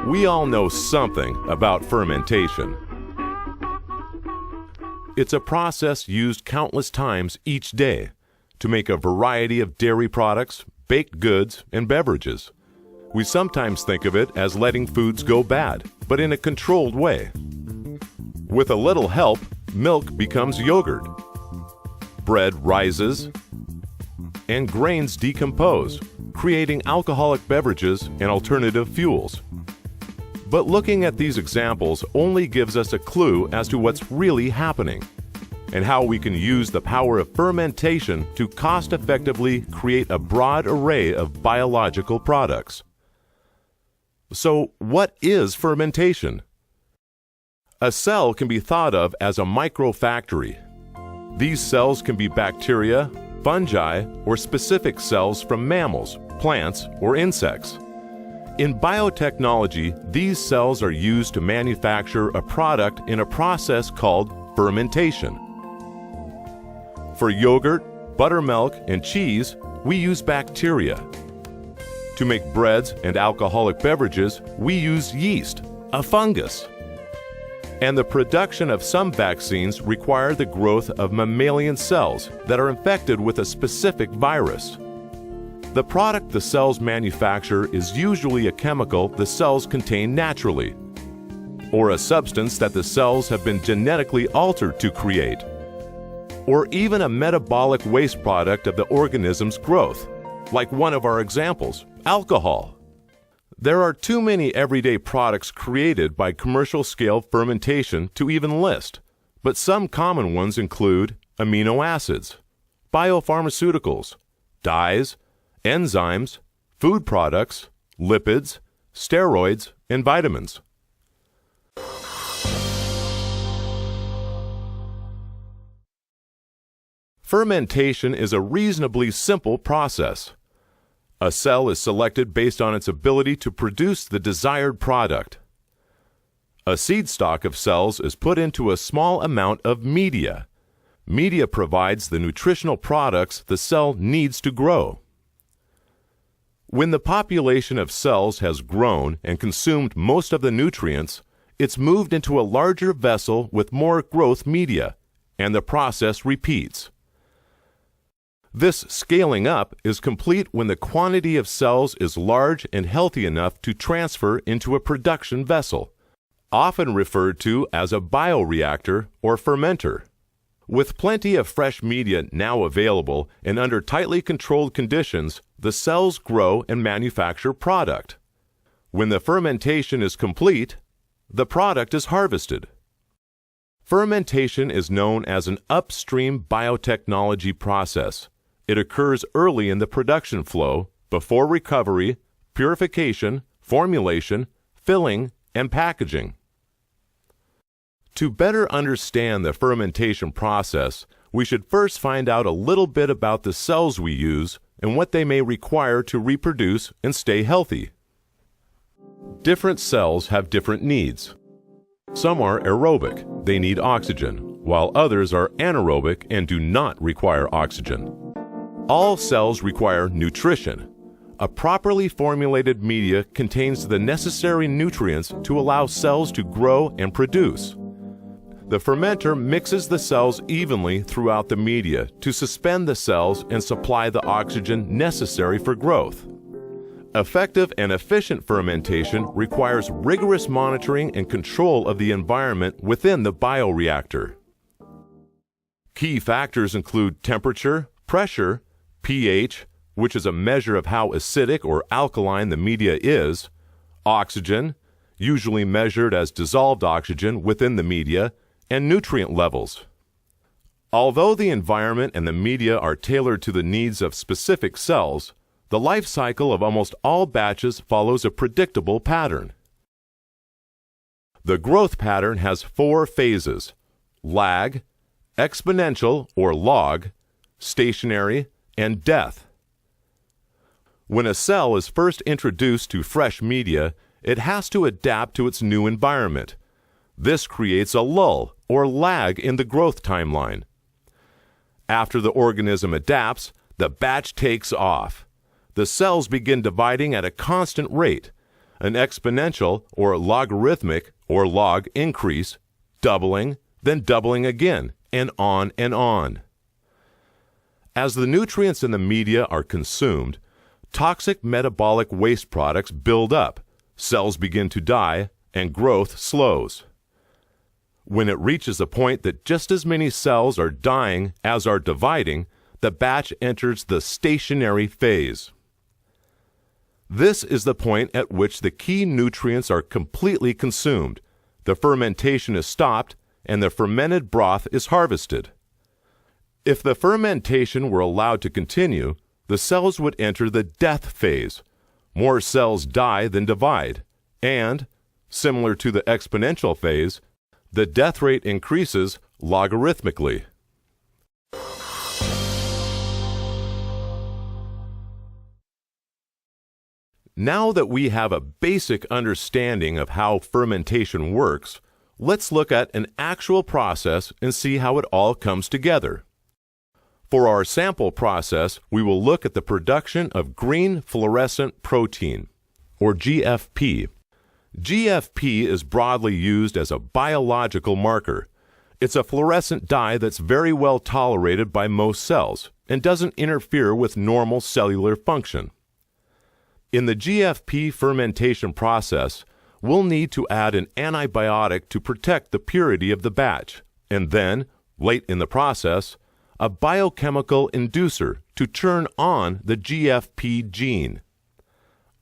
We all know something about fermentation. It's a process used countless times each day to make a variety of dairy products, baked goods, and beverages. We sometimes think of it as letting foods go bad, but in a controlled way. With a little help, milk becomes yogurt, bread rises, and grains decompose, creating alcoholic beverages and alternative fuels. But looking at these examples only gives us a clue as to what's really happening and how we can use the power of fermentation to cost-effectively create a broad array of biological products. So, what is fermentation? A cell can be thought of as a microfactory. These cells can be bacteria, fungi, or specific cells from mammals, plants, or insects. In biotechnology, these cells are used to manufacture a product in a process called fermentation. For yogurt, buttermilk, and cheese, we use bacteria. To make breads and alcoholic beverages, we use yeast, a fungus. And the production of some vaccines require the growth of mammalian cells that are infected with a specific virus. The product the cells manufacture is usually a chemical the cells contain naturally, or a substance that the cells have been genetically altered to create, or even a metabolic waste product of the organism's growth, like one of our examples, alcohol. There are too many everyday products created by commercial-scale fermentation to even list, but some common ones include amino acids, biopharmaceuticals, dyes, enzymes, food products, lipids, steroids, and vitamins. Fermentation is a reasonably simple process. A cell is selected based on its ability to produce the desired product. A seed stock of cells is put into a small amount of media. Media provides the nutritional products the cell needs to grow. When the population of cells has grown and consumed most of the nutrients, it's moved into a larger vessel with more growth media, and the process repeats. This scaling up is complete when the quantity of cells is large and healthy enough to transfer into a production vessel, often referred to as a bioreactor or fermenter. With plenty of fresh media now available and under tightly controlled conditions, the cells grow and manufacture product. When the fermentation is complete, the product is harvested. Fermentation is known as an upstream biotechnology process. It occurs early in the production flow, before recovery, purification, formulation, filling, and packaging. To better understand the fermentation process, we should first find out a little bit about the cells we use and what they may require to reproduce and stay healthy. Different cells have different needs. Some are aerobic, they need oxygen, while others are anaerobic and do not require oxygen. All cells require nutrition. A properly formulated media contains the necessary nutrients to allow cells to grow and produce. The fermenter mixes the cells evenly throughout the media to suspend the cells and supply the oxygen necessary for growth. Effective and efficient fermentation requires rigorous monitoring and control of the environment within the bioreactor. Key factors include temperature, pressure, pH, which is a measure of how acidic or alkaline the media is, oxygen, usually measured as dissolved oxygen within the media, and nutrient levels. Although the environment and the media are tailored to the needs of specific cells, the life cycle of almost all batches follows a predictable pattern. The growth pattern has 4 phases: lag, exponential or log, stationary, and death. When a cell is first introduced to fresh media, it has to adapt to its new environment. This creates a lull or lag in the growth timeline. After the organism adapts, the batch takes off. The cells begin dividing at a constant rate an exponential or logarithmic or log increase, doubling, then doubling again, and on and on. As the nutrients in the media are consumed, toxic metabolic waste products build up, cells begin to die, and growth slows. When it reaches a point that just as many cells are dying as are dividing, the batch enters the stationary phase. This is the point at which the key nutrients are completely consumed, the fermentation is stopped, and the fermented broth is harvested. If the fermentation were allowed to continue, the cells would enter the death phase. More cells die than divide, and, similar to the exponential phase, the death rate increases logarithmically. Now that we have a basic understanding of how fermentation works, let's look at an actual process and see how it all comes together. For our sample process, we will look at the production of green fluorescent protein, or GFP. GFP is broadly used as a biological marker. It's a fluorescent dye that's very well tolerated by most cells and doesn't interfere with normal cellular function. In the GFP fermentation process, we'll need to add an antibiotic to protect the purity of the batch, and then, late in the process, a biochemical inducer to turn on the GFP gene.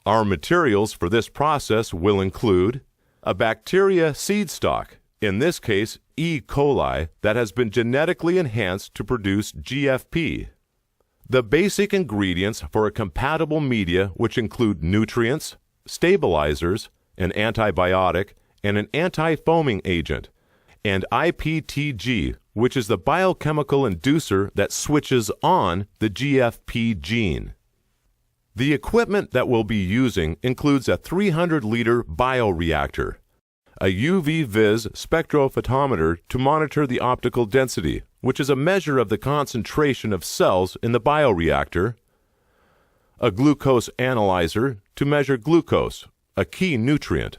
Our materials for this process will include a bacteria seed stock, in this case E. coli, that has been genetically enhanced to produce GFP. The basic ingredients for a compatible media, which include nutrients, stabilizers, an antibiotic, and an anti-foaming agent, and IPTG, which is the biochemical inducer that switches on the GFP gene. The equipment that we'll be using includes a 300-liter bioreactor, a UV-vis spectrophotometer to monitor the optical density, which is a measure of the concentration of cells in the bioreactor, a glucose analyzer to measure glucose, a key nutrient,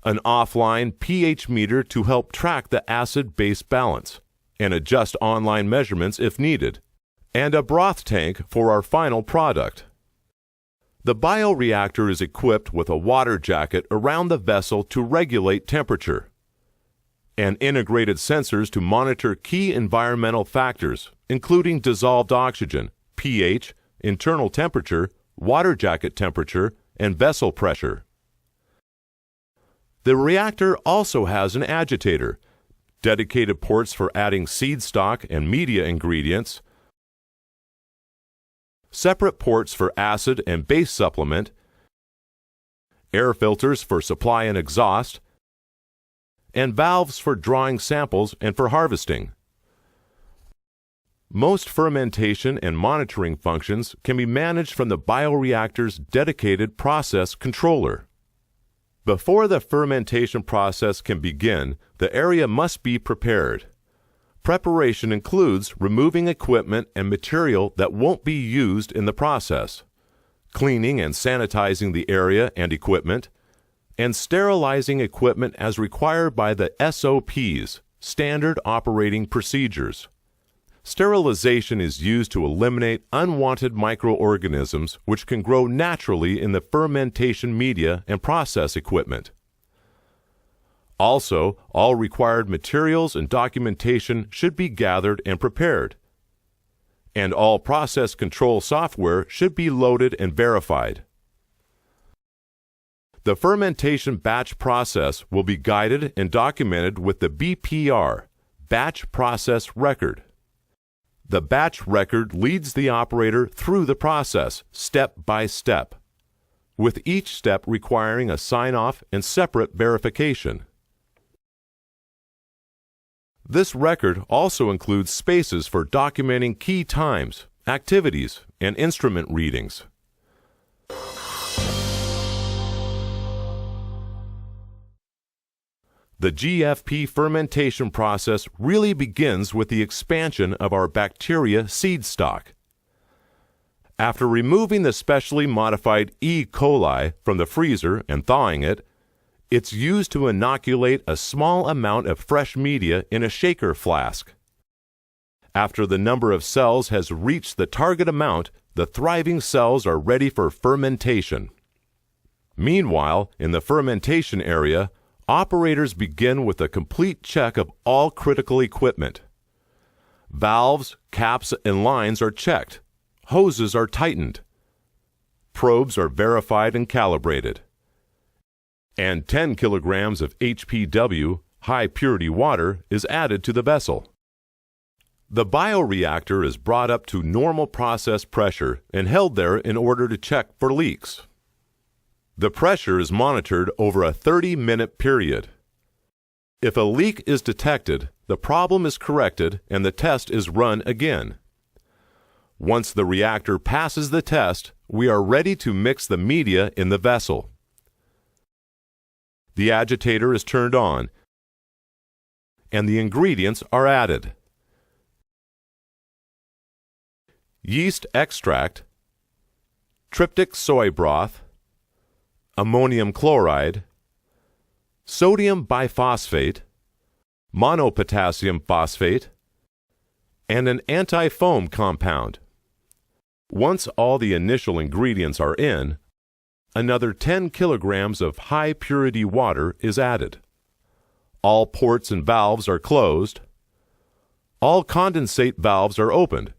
an offline pH meter to help track the acid-base balance and adjust online measurements if needed, and a broth tank for our final product. The bioreactor is equipped with a water jacket around the vessel to regulate temperature, and integrated sensors to monitor key environmental factors, including dissolved oxygen, pH, internal temperature, water jacket temperature, and vessel pressure. The reactor also has an agitator, dedicated ports for adding seed stock and media ingredients, separate ports for acid and base supplement, air filters for supply and exhaust, and valves for drawing samples and for harvesting. Most fermentation and monitoring functions can be managed from the bioreactor's dedicated process controller. Before the fermentation process can begin, the area must be prepared. Preparation includes removing equipment and material that won't be used in the process, cleaning and sanitizing the area and equipment, and sterilizing equipment as required by the SOPs, Standard Operating Procedures. Sterilization is used to eliminate unwanted microorganisms which can grow naturally in the fermentation media and process equipment. Also, all required materials and documentation should be gathered and prepared, and all process control software should be loaded and verified. The fermentation batch process will be guided and documented with the BPR, Batch Process Record. The batch record leads the operator through the process, step by step, with each step requiring a sign-off and separate verification. This record also includes spaces for documenting key times, activities, and instrument readings. The GFP fermentation process really begins with the expansion of our bacteria seed stock. After removing the specially modified E. coli from the freezer and thawing it, it's used to inoculate a small amount of fresh media in a shaker flask. After the number of cells has reached the target amount, the thriving cells are ready for fermentation. Meanwhile, in the fermentation area, operators begin with a complete check of all critical equipment. Valves, caps, and lines are checked. Hoses are tightened. Probes are verified and calibrated. And 10 kilograms of HPW, high-purity water, is added to the vessel. The bioreactor is brought up to normal process pressure and held there in order to check for leaks. The pressure is monitored over a 30-minute period. If a leak is detected, the problem is corrected and the test is run again. Once the reactor passes the test, we are ready to mix the media in the vessel. The agitator is turned on, and the ingredients are added. Yeast extract, tryptic soy broth, ammonium chloride, sodium biphosphate, monopotassium phosphate, and an anti-foam compound. Once all the initial ingredients are in, another 10 kilograms of high-purity water is added. All ports and valves are closed. All condensate valves are opened.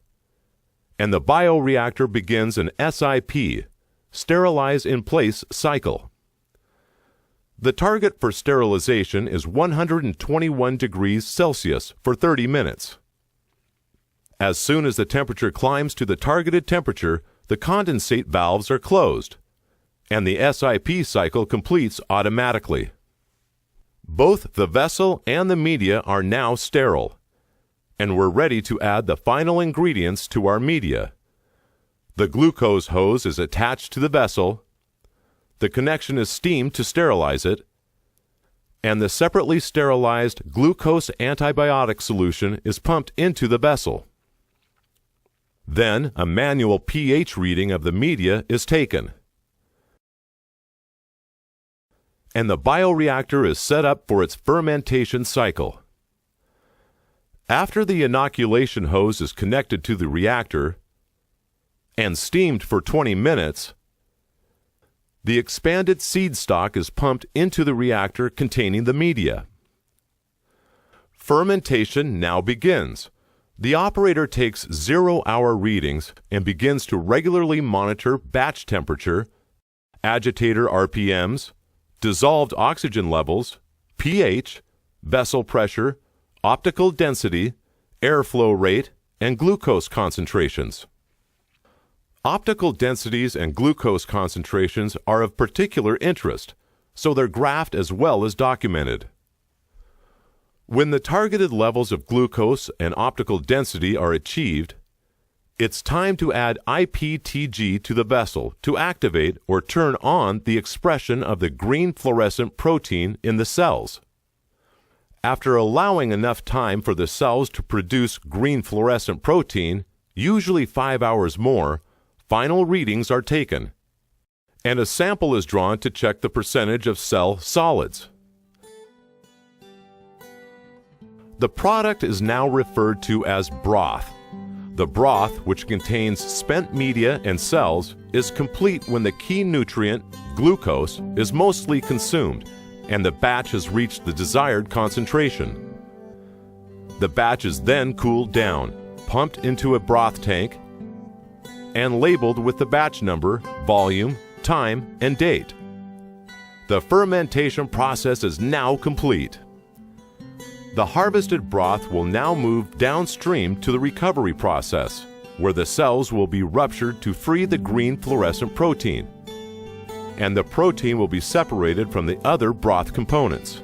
And the bioreactor begins an SIP, sterilize in place cycle. The target for sterilization is 121 degrees Celsius for 30 minutes. As soon as the temperature climbs to the targeted temperature, the condensate valves are closed, and the SIP cycle completes automatically. Both the vessel and the media are now sterile, and we're ready to add the final ingredients to our media. The glucose hose is attached to the vessel, the connection is steamed to sterilize it, and the separately sterilized glucose antibiotic solution is pumped into the vessel. Then a manual pH reading of the media is taken, and the bioreactor is set up for its fermentation cycle. After the inoculation hose is connected to the reactor and steamed for 20 minutes, the expanded seed stock is pumped into the reactor containing the media. Fermentation now begins. The operator takes 0-hour readings and begins to regularly monitor batch temperature, agitator RPMs, dissolved oxygen levels, pH, vessel pressure, optical density, airflow rate, and glucose concentrations. Optical densities and glucose concentrations are of particular interest, so they're graphed as well as documented. When the targeted levels of glucose and optical density are achieved, it's time to add IPTG to the vessel to activate or turn on the expression of the green fluorescent protein in the cells. After allowing enough time for the cells to produce green fluorescent protein, usually 5 hours more, final readings are taken, and a sample is drawn to check the percentage of cell solids. The product is now referred to as broth. The broth, which contains spent media and cells, is complete when the key nutrient, glucose, is mostly consumed, and the batch has reached the desired concentration. The batch is then cooled down, pumped into a broth tank, and labeled with the batch number, volume, time, and date. The fermentation process is now complete. The harvested broth will now move downstream to the recovery process, where the cells will be ruptured to free the green fluorescent protein, and the protein will be separated from the other broth components.